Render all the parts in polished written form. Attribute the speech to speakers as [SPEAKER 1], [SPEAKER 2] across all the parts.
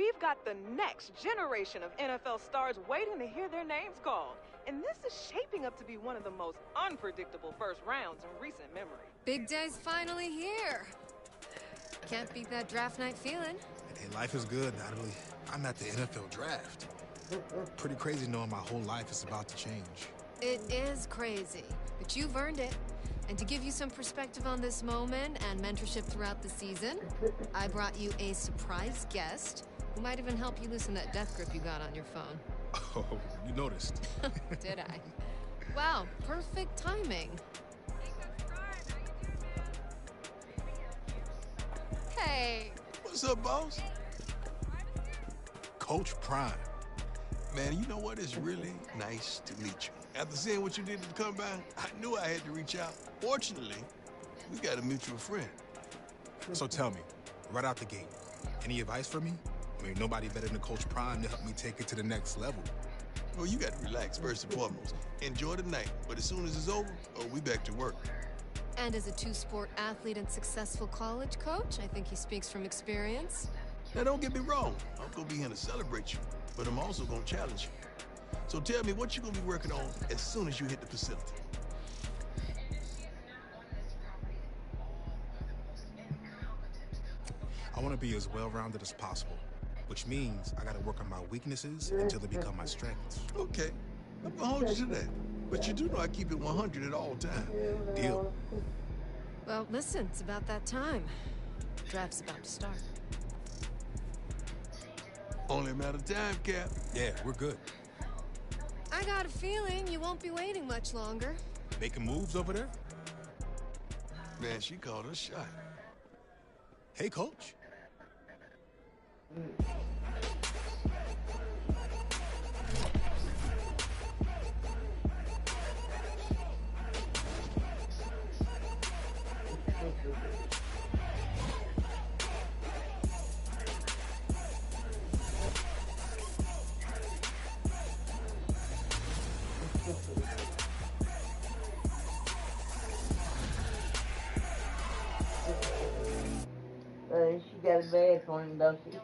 [SPEAKER 1] we've got the next generation of NFL stars waiting to hear their names called. And this is shaping up to be one of the most unpredictable first rounds in recent memory.
[SPEAKER 2] Big day's finally here. Can't beat that draft night feeling.
[SPEAKER 3] Hey, life is good, Natalie. I'm at the NFL draft. Pretty crazy knowing my whole life is about to change.
[SPEAKER 2] It is crazy, but you've earned it. And to give you some perspective on this moment and mentorship throughout the season, I brought you a surprise guest who might even help you loosen that death grip you got on your phone.
[SPEAKER 3] Oh, you noticed.
[SPEAKER 2] Did I? Wow, perfect timing. Hey.
[SPEAKER 4] What's up, boss?
[SPEAKER 3] Coach Prime.
[SPEAKER 4] Man, you know what? It's really nice to meet you. After seeing what you did at the combine, I knew I had to reach out. Fortunately, we got a mutual friend.
[SPEAKER 3] So tell me, right out the gate, any advice for me? I mean, nobody better than Coach Prime to help me take it to the next level.
[SPEAKER 4] Well, you got to relax first and foremost. Enjoy the night, but as soon as it's over, we back to work.
[SPEAKER 2] And as a two-sport athlete and successful college coach, I think he speaks from experience.
[SPEAKER 4] Now, don't get me wrong. I'm going to be here to celebrate you, but I'm also going to challenge you. So tell me what you're going to be working on as soon as you hit the facility.
[SPEAKER 3] I want to be as well-rounded as possible, which means I got to work on my weaknesses until they become my strengths.
[SPEAKER 4] Okay, I'm going to hold you to that. But you do know I keep it 100 at all times.
[SPEAKER 3] Deal.
[SPEAKER 2] Well, listen, it's about that time. The draft's about to start.
[SPEAKER 4] Only a matter of time, Cap.
[SPEAKER 3] Yeah, we're good.
[SPEAKER 2] I got a feeling you won't be waiting much longer.
[SPEAKER 3] Making moves over there?
[SPEAKER 4] Man, she called her shot.
[SPEAKER 3] Hey, Coach.
[SPEAKER 5] She got a bad for him, don't she?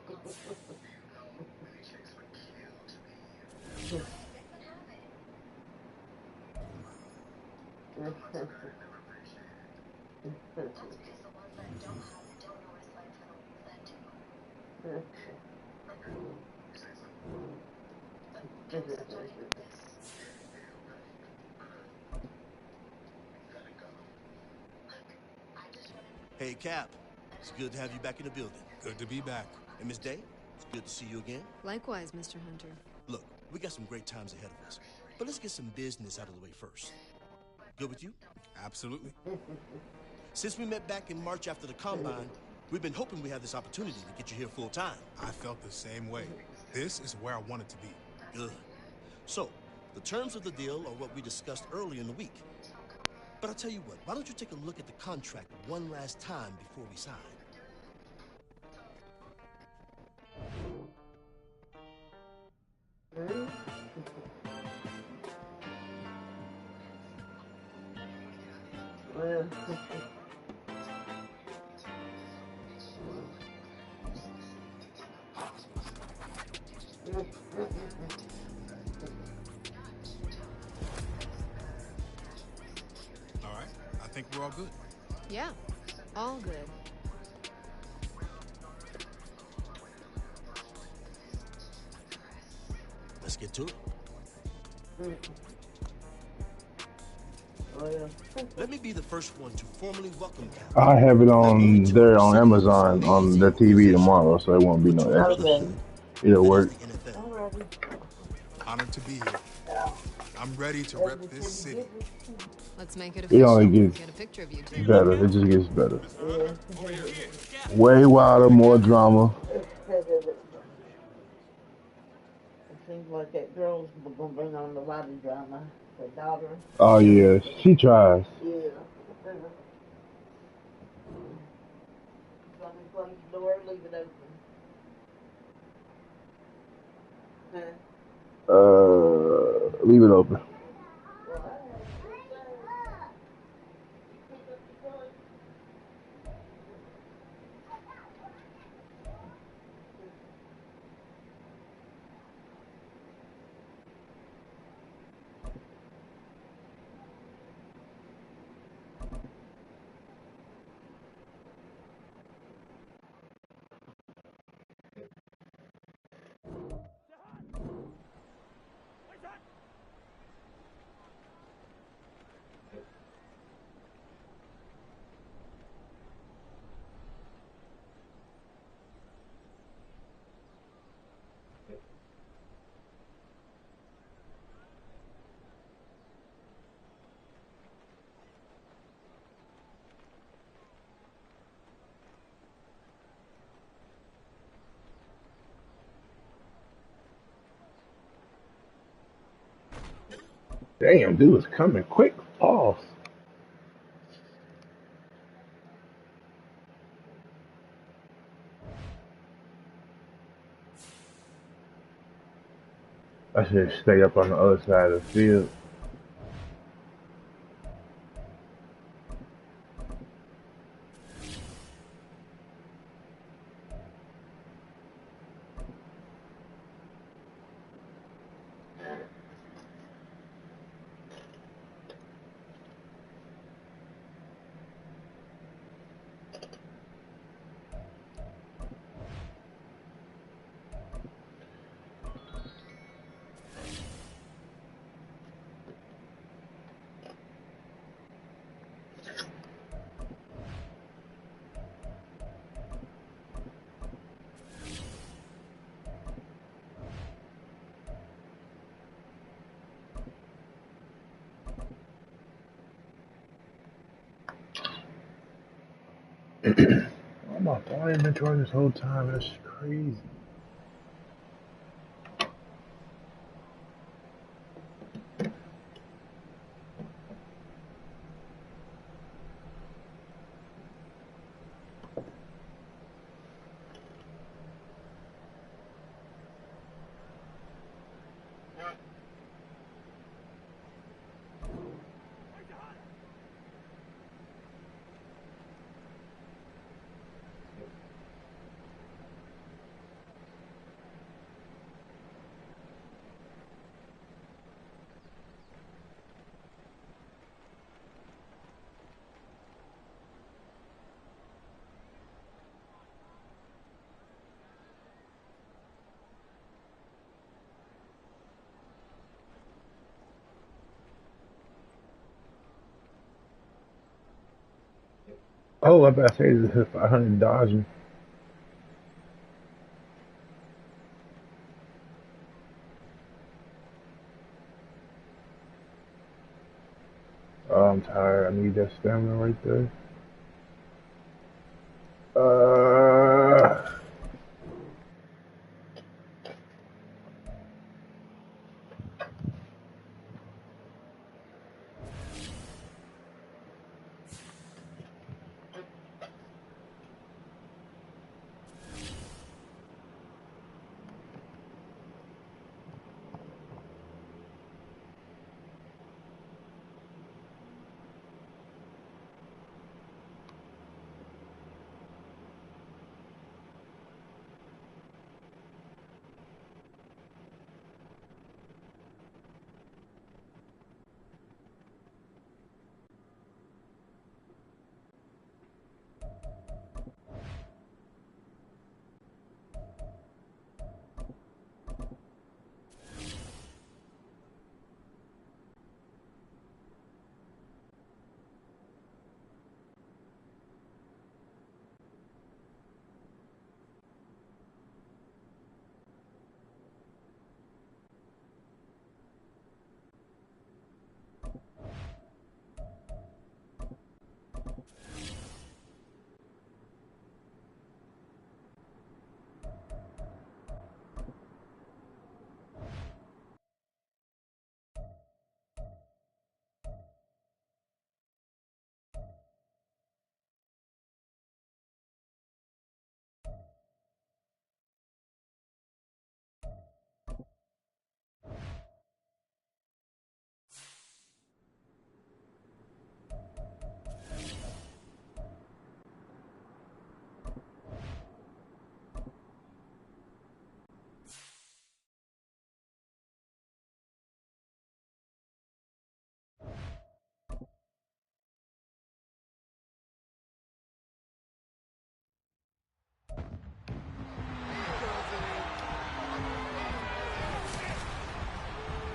[SPEAKER 6] Hey, Cap. It's good to have you back in the building.
[SPEAKER 3] Good to be back.
[SPEAKER 6] And Miss Day, it's good to see you again.
[SPEAKER 2] Likewise, Mr. Hunter.
[SPEAKER 6] Look, we got some great times ahead of us, but let's get some business out of the way first. Good with you?
[SPEAKER 3] Absolutely.
[SPEAKER 6] Since we met back in March after the combine, we've been hoping we had this opportunity to get you here full time.
[SPEAKER 3] I felt the same way. This is where I wanted to be.
[SPEAKER 6] Good. So, the terms of the deal are what we discussed earlier in the week. But I'll tell you what, why don't you take a look at the contract one last time before we sign?
[SPEAKER 3] All right, I think we're all good.
[SPEAKER 2] Yeah, all good.
[SPEAKER 6] Let's get to it. Let me be the first one to formally welcome Cap.
[SPEAKER 7] I have it on there on Amazon on the TV tomorrow, so it won't be no extra. It'll work.
[SPEAKER 3] Honored to be here. I'm ready to rep this city.
[SPEAKER 2] Let's make it
[SPEAKER 7] It
[SPEAKER 2] official.
[SPEAKER 7] only gets
[SPEAKER 2] Get a picture of you two.
[SPEAKER 7] better. It just gets better. Way wilder, more drama.
[SPEAKER 5] It seems like that girl's gonna bring on the lot of drama. The daughter.
[SPEAKER 7] Oh yeah, she tries.
[SPEAKER 5] Yeah. Let me close the door, leave it open.
[SPEAKER 7] Leave it open. Damn, dude is coming quick. Pause. I should stay up on the other side of the field. I'm off all inventory this whole time. That's crazy. Oh, I better say this is 500 dodging. Oh, I'm tired. I need that stamina right there.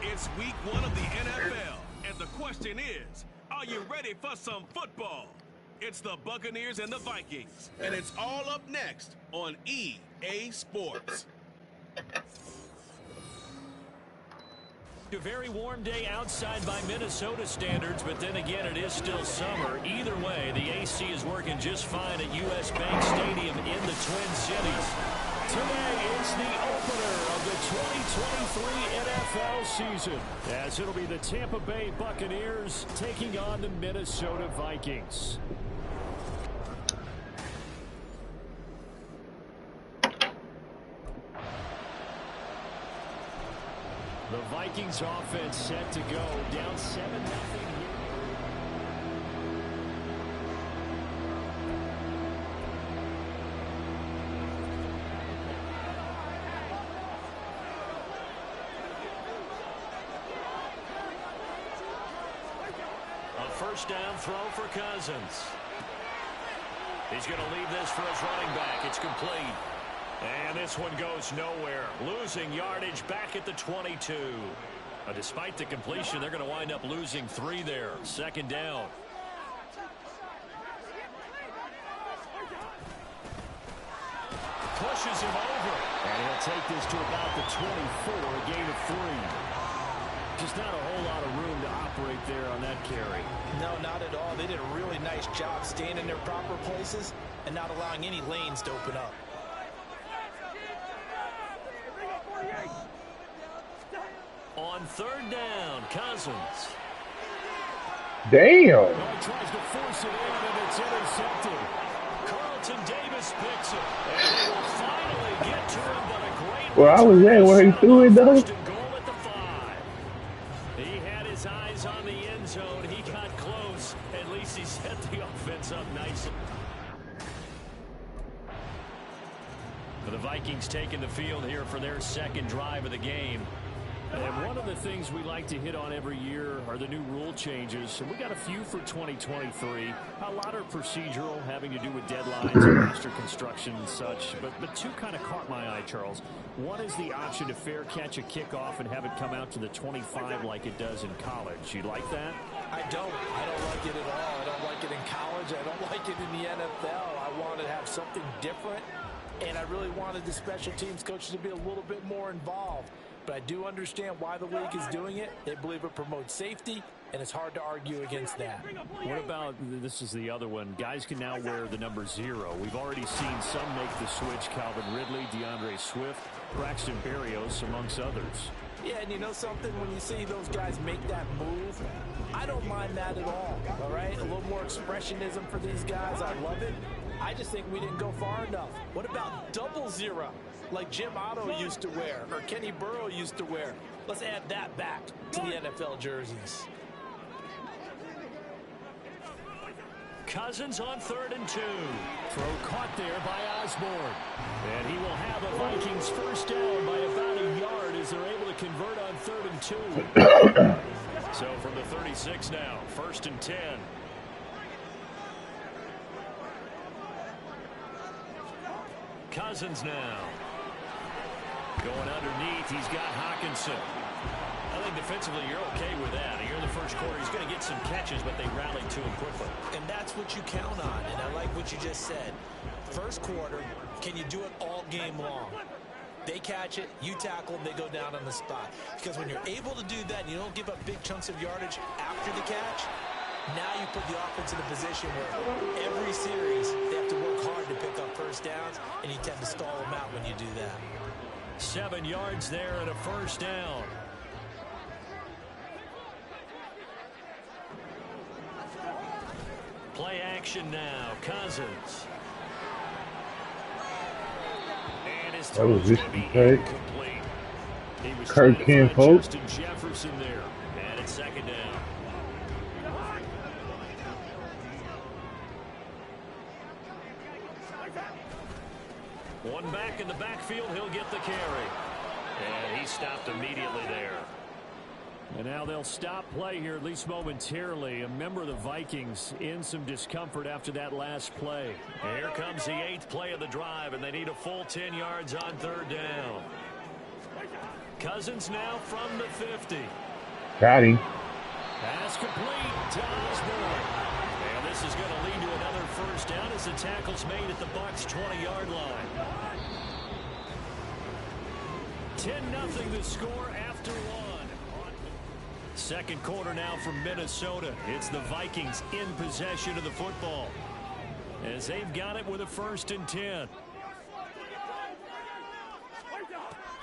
[SPEAKER 8] It's week 1 of the NFL, and the question is, are you ready for some football? It's the Buccaneers and the Vikings, and it's all up next on EA Sports.
[SPEAKER 9] A very warm day outside by Minnesota standards, but then again, it is still summer. Either way, the AC is working just fine at US Bank Stadium in the Twin Cities. Today is the opener of the 2023 NFL season, as it'll be the Tampa Bay Buccaneers taking on the Minnesota Vikings. The Vikings offense set to go, down 7-0 here. A first down throw for Cousins. He's going to leave this for his running back. It's complete. And this one goes nowhere. Losing yardage back at the 22. Despite the completion, they're going to wind up losing 3 there. Second down. Pushes him over. And he'll take this to about the 24, a gain of 3. Just not a whole lot of room to operate there on that carry.
[SPEAKER 10] No, not at all. They did a really nice job staying in their proper places and not allowing any lanes to open up.
[SPEAKER 9] On third down, Cousins.
[SPEAKER 7] Damn.
[SPEAKER 9] Well, he tries to force it in, and it's intercepted. Carlton Davis picks it. And they will finally get to him, but a great
[SPEAKER 7] well, I was there when he threw it, though.
[SPEAKER 9] First and goal at the 5. He had his eyes on the end zone. He got close. At least he set the offense up nicely. The Vikings taking the field here for their second drive of the game. And one of the things we like to hit on every year are the new rule changes. And we got a few for 2023. A lot are procedural, having to do with deadlines and roster construction and such. But 2 kind of caught my eye, Charles. One is the option to fair catch a kickoff and have it come out to the 25 like it does in college. You like that?
[SPEAKER 10] I don't like it at all. I don't like it in college. I don't like it in the NFL. I want to have something different. And I really wanted the special teams coaches to be a little bit more involved. But I do understand why the league is doing it. They believe it promotes safety, and it's hard to argue against that.
[SPEAKER 9] What about, this is the other one, guys can now wear the number 0. We've already seen some make the switch. Calvin Ridley, DeAndre Swift, Braxton Berrios, amongst others.
[SPEAKER 10] Yeah, and you know something? When you see those guys make that move, I don't mind that at all right? A little more expressionism for these guys. I love it. I just think we didn't go far enough. What about double 0? Like Jim Otto used to wear, or Kenny Burrow used to wear. Let's add that back to the NFL jerseys.
[SPEAKER 9] Cousins on 3rd and 2. Throw caught there by Osborne. And he will have a Vikings first down by about a yard as they're able to convert on 3rd and 2. So from the 36 now, 1st and 10. Cousins now. Going underneath, he's got Hawkinson. I think defensively you're okay with that. Here in the first quarter, he's going to get some catches, but they rallied to him quickly.
[SPEAKER 10] And that's what you count on, and I like what you just said. First quarter, can you do it all game long? They catch it, you tackle them, they go down on the spot. Because when you're able to do that, and you don't give up big chunks of yardage after the catch, now you put the offense in a position where every series they have to work hard to pick up first downs, and you tend to stall them out when you do that.
[SPEAKER 9] 7 yards there and a first down. Play action now. Cousins. And his
[SPEAKER 7] that was just
[SPEAKER 9] incomplete. He was
[SPEAKER 7] Kirk Kinfolk.
[SPEAKER 9] Justin Jefferson there. And it's 2nd down. One back in the backfield, he'll get the carry. And he stopped immediately there. And now they'll stop play here, at least momentarily. A member of the Vikings in some discomfort after that last play. And here comes the 8th play of the drive, and they need a full 10 yards on 3rd down. Cousins now from the 50.
[SPEAKER 7] Got him.
[SPEAKER 9] Pass complete to Osborne. And this is going to lead to another first down as the tackle's made at the Bucs' 20-yard line. 10-0 the score after 1. Second quarter now from Minnesota. It's the Vikings in possession of the football as they've got it with a 1st and 10.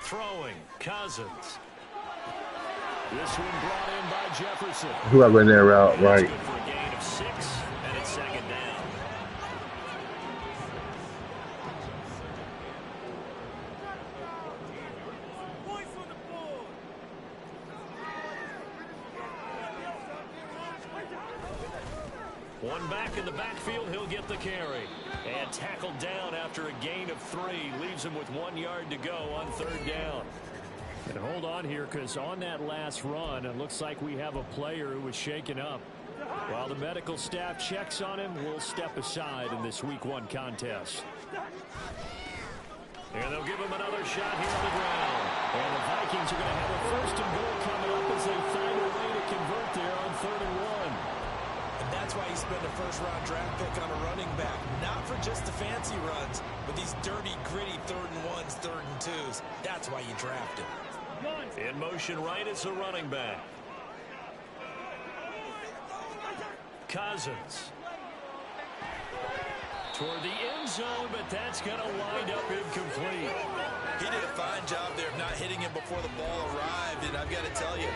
[SPEAKER 9] Throwing, Cousins. This one brought in by Jefferson.
[SPEAKER 7] Who I ran that route, right?
[SPEAKER 9] Good for a gain of 6, and it's second down. One back in the backfield, he'll get the carry. And tackled down after a gain of 3. Leaves him with 1 yard to go on 3rd down. And hold on here, because on that last run, it looks like we have a player who was shaken up. While the medical staff checks on him, we'll step aside in this Week 1 contest. And they'll give him another shot here on the ground. And the Vikings are going to have a 1st and goal coming up as they find a way to convert there on 3rd and 1.
[SPEAKER 10] And that's why you spend a 1st-round draft pick on a running back. Not for just the fancy runs, but these dirty, gritty 3rd and 1s, 3rd and 2s. That's why you draft him.
[SPEAKER 9] In motion right, it's a running back. Cousins. Toward the end zone, but that's going to wind up incomplete.
[SPEAKER 10] He did a fine job there of not hitting him before the ball arrived, and I've got to tell you,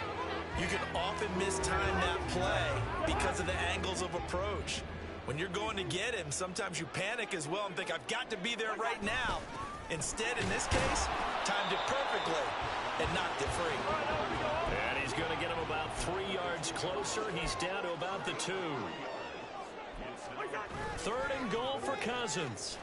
[SPEAKER 10] you can often mistime that play because of the angles of approach. When you're going to get him, sometimes you panic as well and think, I've got to be there right now. Instead, in this case, timed it perfectly and knocked it free.
[SPEAKER 9] And he's going to get him about 3 yards closer. He's down to about the 2. 3rd and goal for Cousins.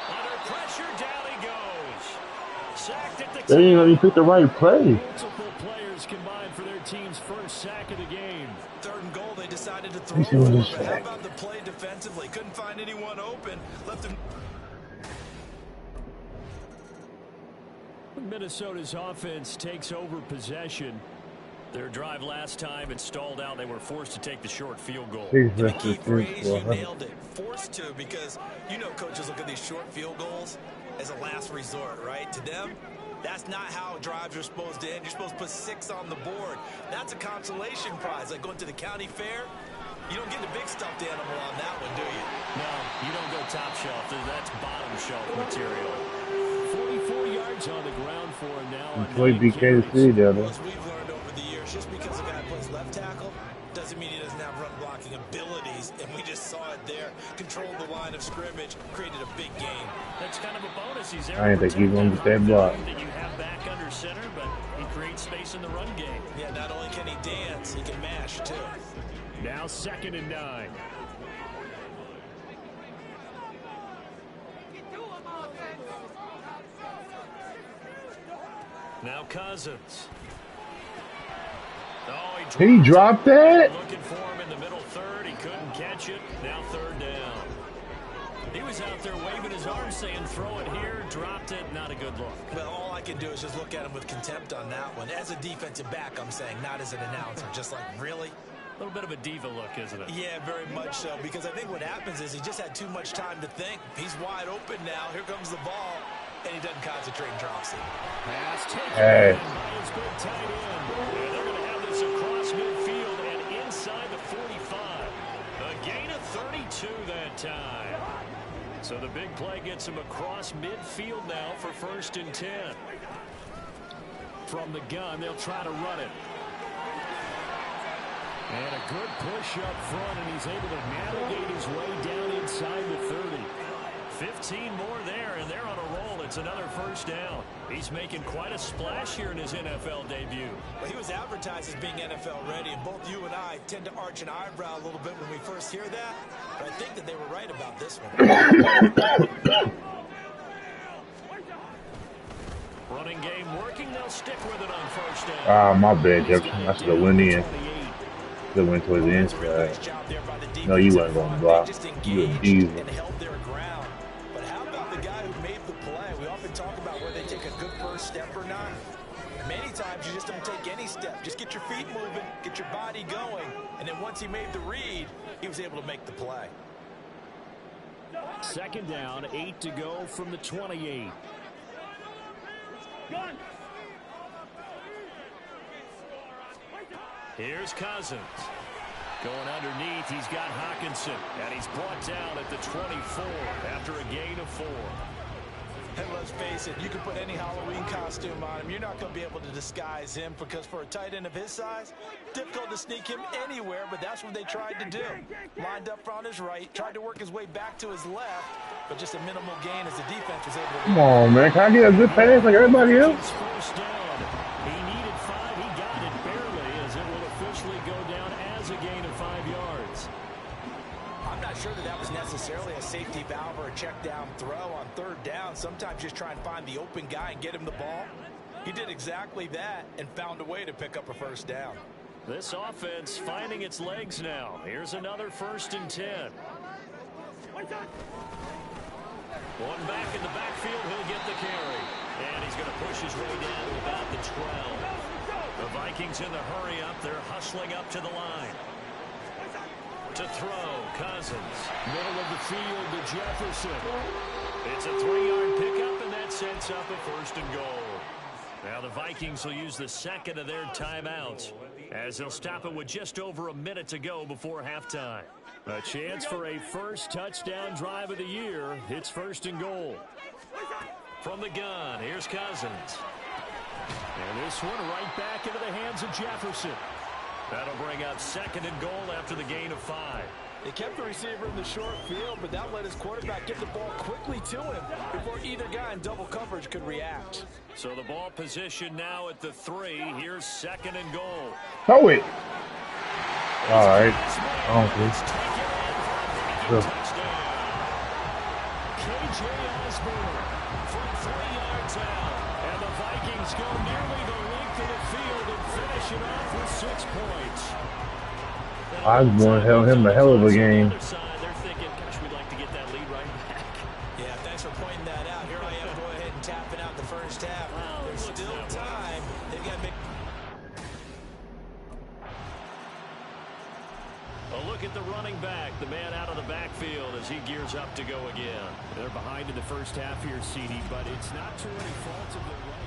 [SPEAKER 9] Under pressure, down he goes. Sacked at the 10.
[SPEAKER 7] They didn't even pick the right play.
[SPEAKER 9] Multiple players combined for their team's 1st sack of the game.
[SPEAKER 10] 3rd and goal, they decided to throw for it, but how about the play defensively? Couldn't find anyone open. Left him.
[SPEAKER 9] Minnesota's offense takes over possession. Their drive last time, it stalled out. They were forced to take the short field goal.
[SPEAKER 10] The key phrase, you nailed it. Forced to, because you know coaches look at these short field goals as a last resort, right? To them, that's not how drives are supposed to end. You're supposed to put 6 on the board. That's a consolation prize. Like going to the county fair, you don't get the big stuffed animal on that one, do you?
[SPEAKER 9] No, you don't go top shelf. That's bottom shelf material. 44 yards on the ground for him now.
[SPEAKER 7] Played BKC the other.
[SPEAKER 10] As we've learned over the years, just because a guy plays left tackle doesn't mean he doesn't have run blocking abilities, and we just saw it there. Controlled the line of scrimmage, created a big game.
[SPEAKER 9] That's kind of a bonus. He's there.
[SPEAKER 7] I didn't think he was going to get that block.
[SPEAKER 9] That you have back under center, but he creates space in the run game.
[SPEAKER 10] Yeah, not only can he dance, he can mash too.
[SPEAKER 9] Now 2nd and 9. Now Cousins. Oh,
[SPEAKER 7] Did he drop that?
[SPEAKER 9] Looking for him in the middle 3rd. He couldn't catch it. Now 3rd down. He was out there waving his arms saying, throw it here, dropped it. Not a good look.
[SPEAKER 10] Well, all I can do is just look at him with contempt on that one. As a defensive back, I'm saying, not as an announcer. Just like, really?
[SPEAKER 9] A little bit of a diva look, isn't it?
[SPEAKER 10] Yeah, very much so. Because I think what happens is he just had too much time to think. He's wide open now. Here comes the ball. And he doesn't concentrate and drops it.
[SPEAKER 9] Pass taken
[SPEAKER 7] hey.
[SPEAKER 9] by his good tight end. And they're going to have this across midfield and inside the 45. A gain of 32 that time. So the big play gets him across midfield now for 1st and 10. From the gun, they'll try to run it. And a good push up front, and he's able to navigate his way down inside the 30. 15 more there, and they're on a roll. It's another 1st down. He's making quite a splash here in his NFL debut.
[SPEAKER 10] Well, he was advertised as being NFL ready, and both you and I tend to arch an eyebrow a little bit when we first hear that. But I think that they were right about this one.
[SPEAKER 9] Running game working. They'll stick with it on 1st down.
[SPEAKER 7] Ah, my bad, Jefferson. I should have went in. Should have went towards the inside. No, you wasn't going to block. You a diva.
[SPEAKER 10] And held their ground. But how about the guy who made the play? We often talk about where they take a good 1st step or not. Many times you just don't take any step. Just get your feet moving, get your body going, and then once he made the read, he was able to make the play.
[SPEAKER 9] 2nd down, 8 to go from the 28. Here's Cousins. Going underneath, he's got Hawkinson, and he's brought down at the 24 after a gain of 4.
[SPEAKER 10] And let's face it, you can put any Halloween costume costume on him. You're not going to be able to disguise him because for a tight end of his size, difficult to sneak him anywhere, but that's what they tried to do. Lined up on his right, tried to work his way back to his left, but just a minimal gain as the defense was able to...
[SPEAKER 7] Come on, man. Can I get a good pass like everybody else?
[SPEAKER 9] First down. He needed 5. He got it barely as it will officially go down as a gain of 5 yards.
[SPEAKER 10] I'm not sure that was necessarily a safety valve or a check down throw on third down. Sometimes just try and find the open guy and get him the ball. He did exactly that and found a way to pick up a first down.
[SPEAKER 9] This offense finding its legs now. Here's another 1st and 10. One back in the backfield, he'll get the carry. And he's going to push his way down to about the 12. The Vikings in the hurry up. They're hustling up to the line. To throw, Cousins. Middle of the field to Jefferson. It's a 3-yard pickup, and that sets up a 1st and goal. Now the Vikings will use the second of their timeouts as they'll stop it with just over a minute to go before halftime. A chance for a first touchdown drive of the year. It's 1st and goal. From the gun, here's Cousins. And this one right back into the hands of Jefferson. That'll bring up 2nd and goal after the gain of 5.
[SPEAKER 10] They kept the receiver in the short field, but that let his quarterback get the ball quickly to him before either guy in double coverage could react.
[SPEAKER 9] So the ball position now at the 3. Here's 2nd and goal.
[SPEAKER 7] Throw it. All right. I don't think.
[SPEAKER 9] KJ Osborne from 3 yards out. And the Vikings go nearly the length of the field and finish it off with 6 points.
[SPEAKER 7] Osborne held him a hell of a game.
[SPEAKER 9] They're thinking, gosh, we'd like to get that lead right back.
[SPEAKER 10] Yeah, thanks for pointing that out. Here I am, go ahead and tapping out the first half. There's still time. They've got to make...
[SPEAKER 9] A look at the running back, the man out of the backfield as he gears up to go again. They're behind in the first half here, CD, but it's not too many faults of their right.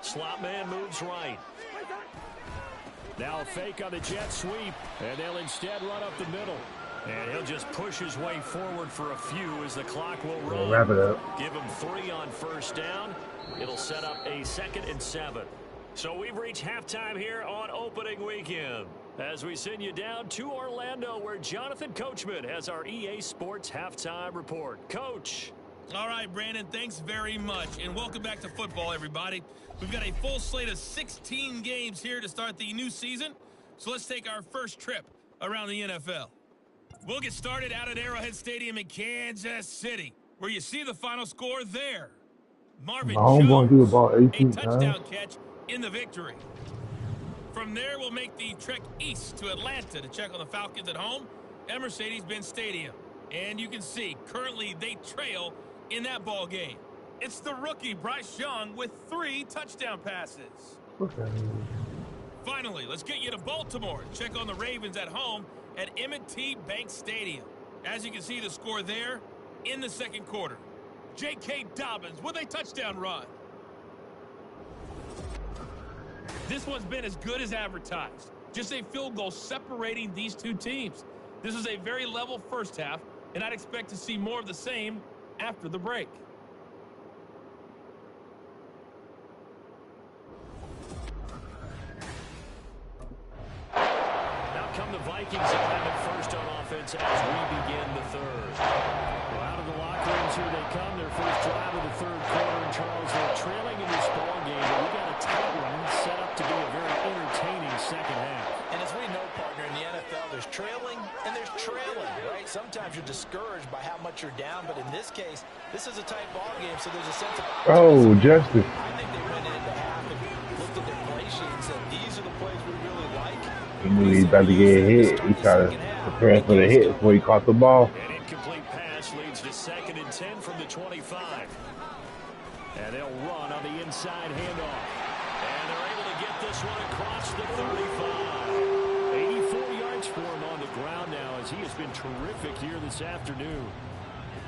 [SPEAKER 9] Slot man moves right. Now a fake on the jet sweep, and they'll instead run up the middle. And he'll just push his way forward for a few as the clock will run.
[SPEAKER 7] We'll wrap it up.
[SPEAKER 9] Give him 3 on first down. It'll set up a 2nd and 7. So we've reached halftime here on opening weekend as we send you down to Orlando where Jonathan Coachman has our EA Sports halftime report. Coach.
[SPEAKER 11] All right, Brandon, thanks very much. And welcome back to football, everybody. We've got a full slate of 16 games here to start the new season. So let's take our first trip around the NFL. We'll get started out at Arrowhead Stadium in Kansas City, where you see the final score there. Marvin Jones, a touchdown catch in the victory. From there, we'll make the trek east to Atlanta to check on the Falcons at home at Mercedes-Benz Stadium. And you can see, currently they trail in that ball game. It's the rookie Bryce Young with 3 touchdown passes.
[SPEAKER 7] Okay.
[SPEAKER 11] Finally, let's get you to Baltimore. Check on the Ravens at home at M&T Bank Stadium. As you can see the score there in the second quarter. J.K. Dobbins with a touchdown run. This one's been as good as advertised. Just a field goal separating these two teams. This is a very level first half, and I'd expect to see more of the same after the break.
[SPEAKER 9] Now come the Vikings that have it first on offense as we begin the third. Well, out of the locker rooms here they come. Their first drive of the third quarter, and Charles, they're trailing in this ball game, but we got a tight one set up to be a very entertaining second half.
[SPEAKER 10] And as we know, partner, in the NFL, there's trailing and there's trailing, right? Sometimes you're discouraged by how much you're down, but in this case, this is a tight ball game, so there's a sense of
[SPEAKER 7] optimism. Oh, Justice.
[SPEAKER 10] I think they went into half and looked at their play sheet and said, these are the plays we really like.
[SPEAKER 7] He knew he was about to get hit. He tried to prepare for the hit before he caught the ball.
[SPEAKER 9] An incomplete pass leads to 2nd and 10 from the 25. And they'll run on the inside handoff. And they're able to get this one across the 35. 84 yards for him on the ground now as he has been terrific here this afternoon.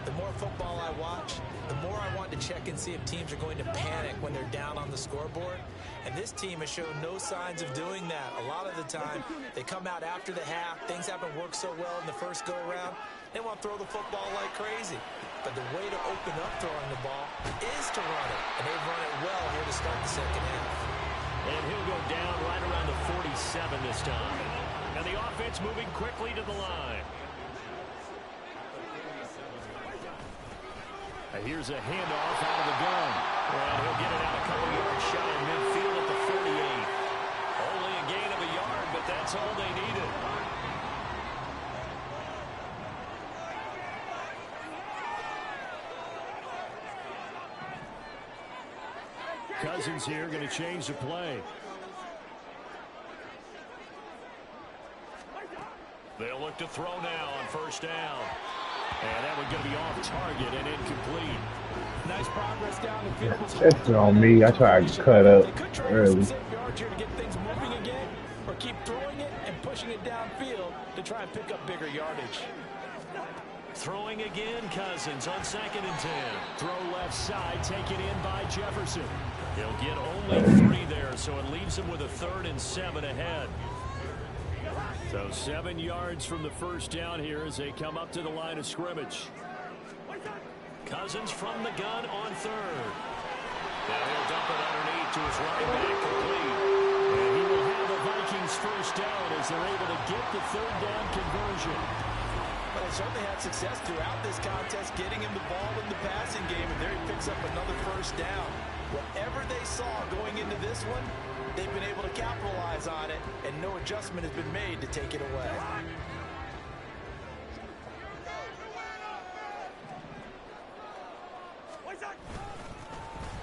[SPEAKER 10] the more football I watch, the more I want to check and see if teams are going to panic when they're down on the scoreboard. And this team has shown no signs of doing that. A lot of the time, they come out after the half. Things haven't worked so well in the first go-around. They want to throw the football like crazy. But the way to open up throwing the ball is to run it. And they've run it well here to start the second half.
[SPEAKER 9] And he'll go down right around the 47 this time. And the offense moving quickly to the line. And here's a handoff out of the gun. And he'll get it out a couple yards shy in midfield at the 48. Only a gain of a yard, but that's all they needed. Cousins here going to change the play. They'll look to throw now on first down. And that one's going to be off target and incomplete.
[SPEAKER 10] Nice progress down the field.
[SPEAKER 7] That's on me. I tried to cut up early.
[SPEAKER 10] Yards here to get things moving again, or keep throwing it and pushing it downfield to try and pick up bigger yardage.
[SPEAKER 9] Throwing again, Cousins on 2nd and 10. Throw left side, taken in by Jefferson. He'll get only 3 there, so it leaves him with a 3rd and 7 ahead. So 7 yards from the first down here as they come up to the line of scrimmage. Cousins from the gun on 3rd. Now he'll dump it underneath to his running back, complete. And he will have the Vikings first down as they're able to get the 3rd down conversion.
[SPEAKER 10] But they certainly had success throughout this contest, getting him the ball in the passing game, and there he picks up another first down. Whatever they saw going into this one, they've been able to capitalize on it, and no adjustment has been made to take it away.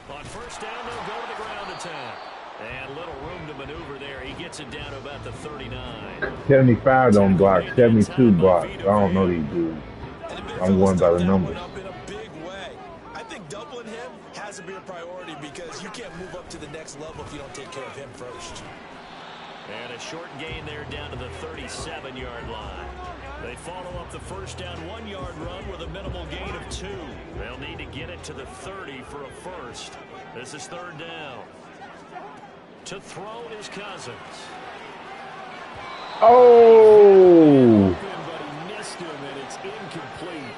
[SPEAKER 9] On first down, they'll go to the ground attack. And little room to maneuver there. He gets it down to about the 39.
[SPEAKER 7] 75 don't block, 72 blocks. I don't know these dudes. I'm going by the numbers.
[SPEAKER 10] In a big way. I think doubling him has to be a priority because you can't move up to the next level if you don't take care of him first.
[SPEAKER 9] And a short gain there down to the 37-yard line. They follow up the first down 1-yard run with a minimal gain of 2. They'll need to get it to the 30 for a first. This is 3rd down. To throw is Cousins.
[SPEAKER 7] Oh!
[SPEAKER 9] But he missed him, and it's incomplete.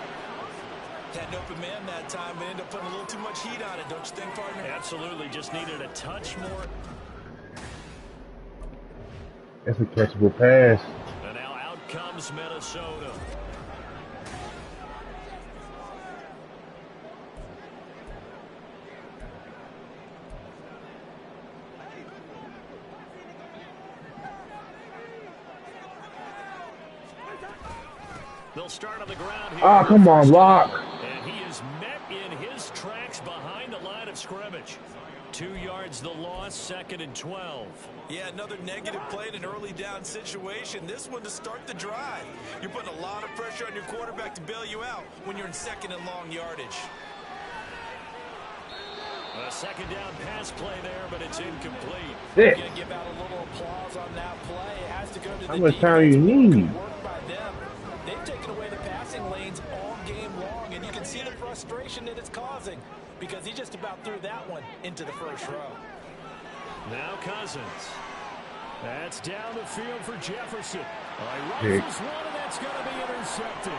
[SPEAKER 10] Had an open man that time, but ended up putting a little too much heat on it, don't you think, partner?
[SPEAKER 9] Absolutely. Just needed a touch more.
[SPEAKER 7] That's a catchable pass.
[SPEAKER 9] And now out comes Minnesota. They'll start on the ground here.
[SPEAKER 7] Ah, come on, lock.
[SPEAKER 9] And he is met in his tracks behind the line of scrimmage. 2 yards the loss, 2nd and 12.
[SPEAKER 10] Yeah, another negative play in an early down situation. This one to start the drive. You're putting a lot of pressure on your quarterback to bail you out when you're in 2nd and long yardage.
[SPEAKER 9] A 2nd down pass play there, but it's incomplete.
[SPEAKER 10] You're going to give out a little applause on that play. It has to go to the
[SPEAKER 7] How much time you need?
[SPEAKER 10] Work by them. They've taken away the passing lanes all game long, and you can see the frustration that it's causing because he just about threw that one into the first row.
[SPEAKER 9] Now Cousins. That's down the field for Jefferson. He rifles one, and that's going to be intercepted.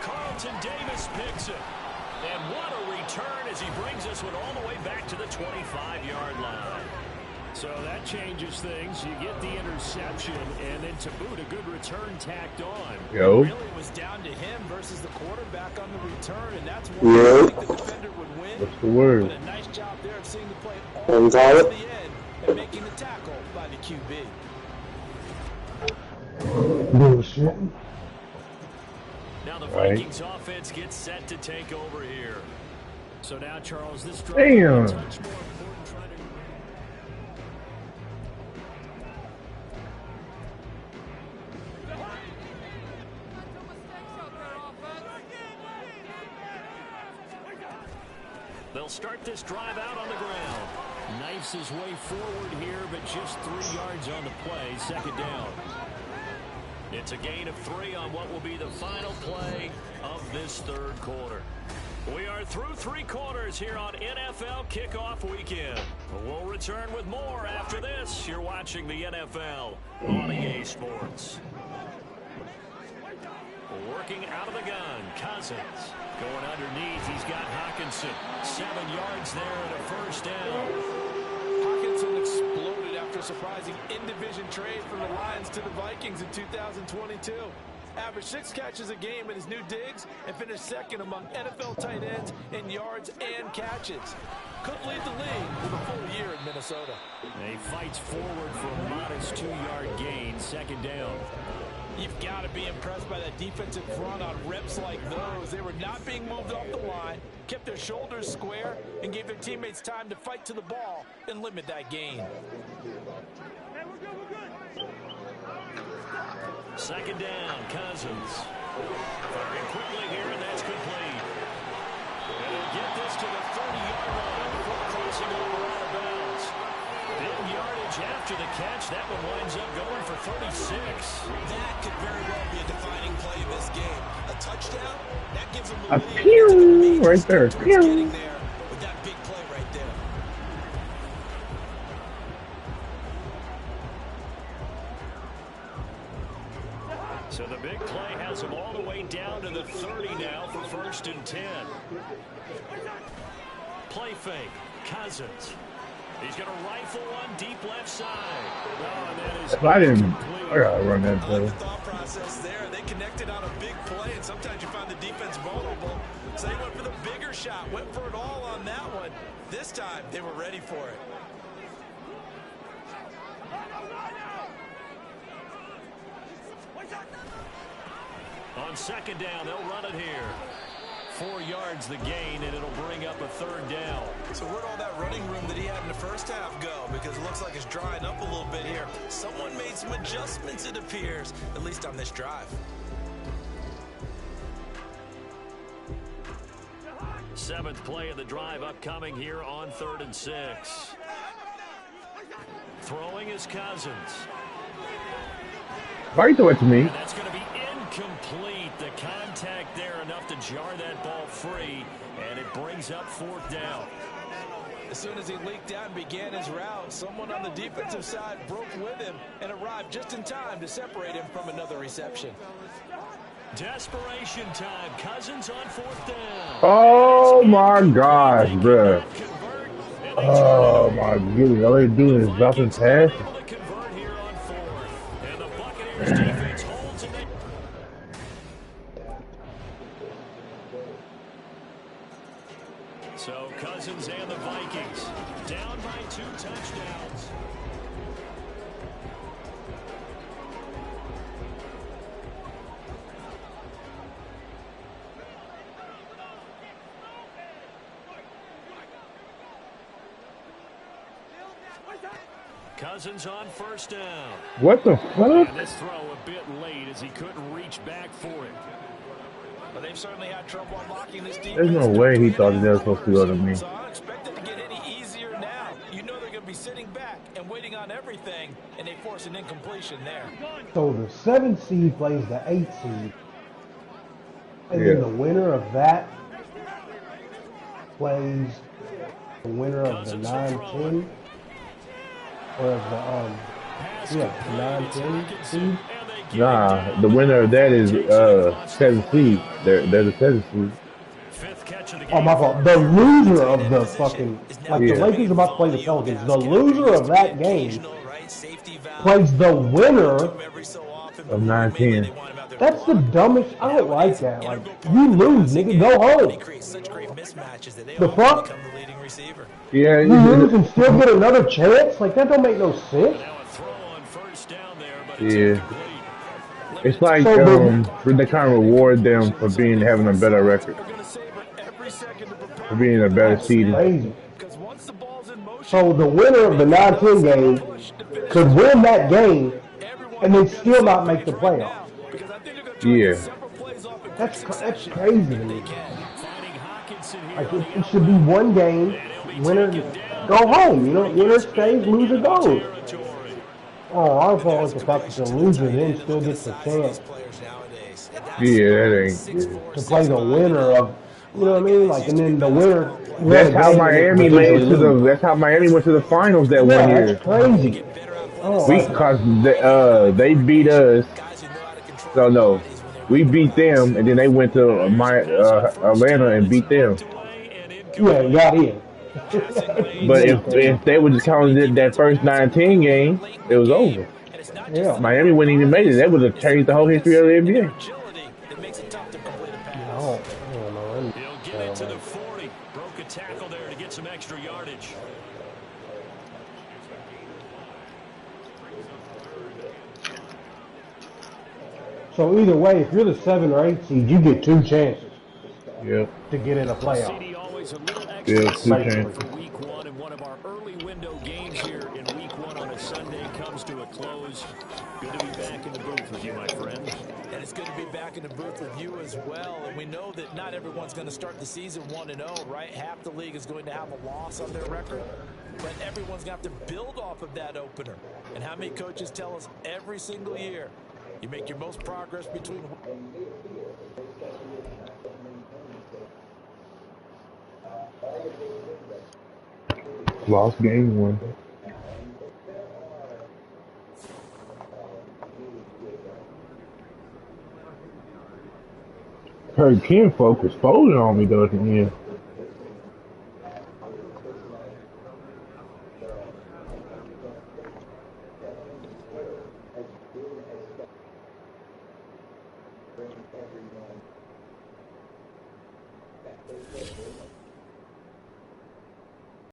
[SPEAKER 9] Carlton Davis picks it. And what a return as he brings this one all the way back to the 25-yard line. So that changes things. You get the interception, and then to boot, a good return tacked on.
[SPEAKER 7] Yo.
[SPEAKER 10] It really was down to him versus the quarterback on the return, and that's one I think the defender would win.
[SPEAKER 7] What's the word?
[SPEAKER 10] But a nice job there of seeing the play all the way to the end and making the tackle by the QB.
[SPEAKER 7] Bullshit.
[SPEAKER 9] Now the Vikings offense gets set to take over here. So now, Charles, this drive
[SPEAKER 7] Damn.
[SPEAKER 9] is much more important trying to... They'll start this drive out on the ground. Knifes his way forward here, but just 3 yards on the play. 2nd down. It's a gain of 3 on what will be the final play of this third quarter. We are through 3 quarters here on NFL Kickoff Weekend. We'll return with more after this. You're watching the NFL on EA Sports. Working out of the gun, Cousins. Going underneath, he's got Hawkinson. 7 yards there and a first down.
[SPEAKER 10] Hawkinson exploded after a surprising in-division trade from the Lions to the Vikings in 2022. Averaged 6 catches a game in his new digs and finished second among NFL tight ends in yards and catches. Could lead the league with a full year in Minnesota.
[SPEAKER 9] He fights forward for a modest 2-yard gain, second down.
[SPEAKER 10] You've got to be impressed by that defensive front on reps like those. They were not being moved off the line, kept their shoulders square, and gave their teammates time to fight to the ball and limit that gain.
[SPEAKER 9] Second down, Cousins. Firing quickly here, and that's complete. And he'll get this to the 30-yard line before crossing over out of bounds. Big yardage after the catch. That one winds up going for 36.
[SPEAKER 10] That could very well be a defining play in this game. A touchdown, that gives them the
[SPEAKER 7] A
[SPEAKER 10] lead.
[SPEAKER 7] pew right there. Pew.
[SPEAKER 10] Getting there with that big play right there.
[SPEAKER 9] So the big play has him all the way down to the 30 now for 1st and 10. Play fake, Cousins. He's going to rifle one deep left side. Oh, and that is
[SPEAKER 7] If I gotta run that play.
[SPEAKER 10] The thought process there. They connected on a big play, and sometimes you find the defense vulnerable. So they went for the bigger shot, went for it all on that one. This time, they were ready for it.
[SPEAKER 9] On second down, they'll run it here. 4 yards the gain, and it'll bring up a 3rd down.
[SPEAKER 10] So where'd all that running room that he had in the first half go? Because it looks like it's drying up a little bit here. Someone made some adjustments, it appears, at least on this drive.
[SPEAKER 9] 7th play of the drive upcoming here on 3rd and 6. Throwing is Cousins.
[SPEAKER 7] Why you throw it to me?
[SPEAKER 9] And that's going to be incomplete. The contact there enough to jar that ball free, and it brings up 4th down.
[SPEAKER 10] As soon as he leaked out and began his route, someone on the defensive side broke with him and arrived just in time to separate him from another reception.
[SPEAKER 9] Desperation time. Cousins on 4th down.
[SPEAKER 7] Oh my gosh, bruh. Oh my goodness. All they're doing is dropping passes.
[SPEAKER 9] Defense holds it. So Cousins and the Vikings down by 2 touchdowns. Cousins on 1st down.
[SPEAKER 7] What the fuck?
[SPEAKER 9] And this throw a bit late as he couldn't reach back for it.
[SPEAKER 10] But they've certainly had trouble unlocking this defense.
[SPEAKER 7] There's no way he thought that was supposed to go to me.
[SPEAKER 10] So I don't expect it to get any easier now. You know they're going to be sitting back and waiting on everything, and they force an incompletion there.
[SPEAKER 12] So the 7th seed plays the 8th seed. And then the winner of that plays the winner of the 9-10. Or the 9-10 seed?
[SPEAKER 7] Nah, the winner of that is 7th seed. They're the 7th seed.
[SPEAKER 12] Oh my fault. The loser of the fucking the Lakers are about to play the Pelicans. The loser of that game plays the winner
[SPEAKER 7] of 9-10.
[SPEAKER 12] That's the dumbest. I don't like that. Like, you lose, nigga. Go home. The fuck?
[SPEAKER 7] Yeah,
[SPEAKER 12] you lose and still get another chance? Like, that don't make no sense.
[SPEAKER 7] Yeah. It's like they kind of reward them for having a better record. For being a better seed.
[SPEAKER 12] So the winner of the 9-10 game could win that game and then still not make the playoffs.
[SPEAKER 7] Yeah.
[SPEAKER 12] That's crazy to me. Like, it should be one game, winner go home. You know, winner stays, loser goes. Oh, I felt like the fact that the loser then still gets a chance
[SPEAKER 7] Yeah, that ain't good.
[SPEAKER 12] to play the winner of, you know what I mean? Like, and then the winner
[SPEAKER 7] That's how
[SPEAKER 12] relegated and they can
[SPEAKER 7] Miami
[SPEAKER 12] potentially
[SPEAKER 7] made to the.
[SPEAKER 12] lose.
[SPEAKER 7] That's how Miami went to the finals that one
[SPEAKER 12] Yeah,
[SPEAKER 7] year.
[SPEAKER 12] that's crazy. I don't
[SPEAKER 7] We
[SPEAKER 12] like that.
[SPEAKER 7] cause they beat us. So no, we beat them, and then they went to my Atlanta and beat them.
[SPEAKER 12] Yeah, got in.
[SPEAKER 7] But
[SPEAKER 12] That's crazy.
[SPEAKER 7] if they would just counted that first 19 game, it was over.
[SPEAKER 12] Yeah.
[SPEAKER 7] Miami wouldn't even made it. That would have changed the whole history of the NBA.
[SPEAKER 12] No, I don't know.
[SPEAKER 9] He'll get it to the 40. Broke a tackle there to get some extra yardage.
[SPEAKER 12] So either way, if you're the 7 or 8 seed, you get 2 chances.
[SPEAKER 7] Yep.
[SPEAKER 12] To get in a playoff.
[SPEAKER 9] CD always a little
[SPEAKER 7] Yeah,
[SPEAKER 9] extra
[SPEAKER 7] 2 chances.
[SPEAKER 9] for week 1, and one of our early window games here in week 1 on a Sunday comes to a close. Good to be back in the booth with you, my friend.
[SPEAKER 10] And it's good to be back in the booth with you as well. And we know that not everyone's going to start the season 1-0, right? Half the league is going to have a loss on their record. But everyone's going to have to build off of that opener. And how many coaches tell us every single year, you make your most progress between...
[SPEAKER 7] Lost game 1. Heard Ken folk was folding on me though at the end.